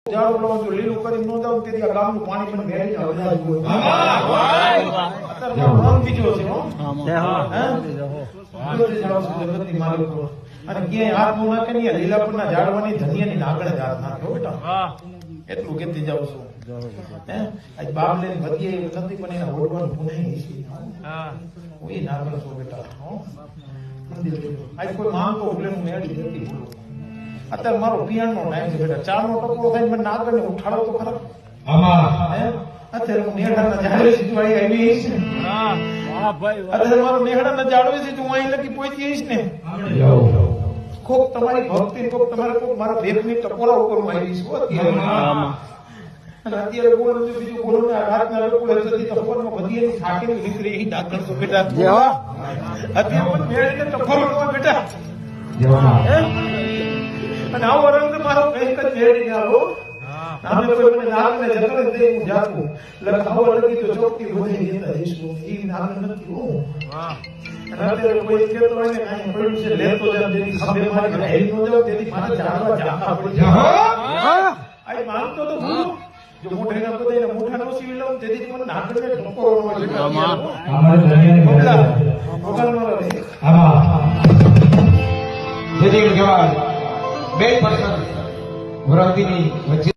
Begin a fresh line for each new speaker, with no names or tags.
જાડો લો તો લીલું કરી નો જાવ તેથી આ ગામનું પાણી પણ મેળી આવે અત્યારે રંગ બીજો છે હો જગતની માલિકો અને ક્યાંય હાથ નો નાખે ને લીલાપરના ઝાડવાની ધનિયાની નાગણે જ હાથ નાખ્યો બેટા એટલું કેતી જાવ છું હે આજ બાપ લઈને વધીએ નથી પણ એના ઓડવાનું પુનાઈ છે હું એ નાગણ છું બેટા હો આજ કોઈ માંગ તો ઉલેનું મેળી જતી ભૂલું અત્યારે મારો પિયાનો ટાઈમ છે બેટા ચાનો ટપકો થાય મને નાગણને ઉઠાડો તો ખરા અત્યારે હું નેહડાના ઝાડવે સીધું આવી છે અત્યારે મારો નેહડાના ઝાડવે સીધું હું અહીં લગી પહોંચી આવીશ ને કોક તમારી ભક્તિ કોક તમારે કોક મારા ભેખની ટકોરા ઉપર હું આવીશ અત્યારે બોલું છું બીજું બોલું ને રાતના લોકો હતી ટકોરમાં બધી એની થાકીને નીકળી એ ડાકણ તો બેટા અત્યારે પણ મેળીને ટકોરો તો બેટા અને આવો રંગ મારો કંઈક જ મેળવી આવો નામે કોઈ મને નાગને જકડે દે હું જાગું લખાવો લગી તો ચોકતી વધે જતા ઈશ્વર ઈ નાગ નથી હું અત્યારે કોઈ કહેતો હોય ને કાંઈ પડ્યું છે લેતો જાવ જેની ખભે મારી હેરી નો જાવ તેથી મારે જાણવા જાતા પડી જાય આ માંગતો તો હું જો મોઢે ના બધાને મોઢા નો સીવી લઉં તેથી મને નાગને ઠોકો હોય છે અમારે ધન્યવાદ ભગવાન મારો જેથી કહેવાય બે પર્સન વરાતીની વચ્ચે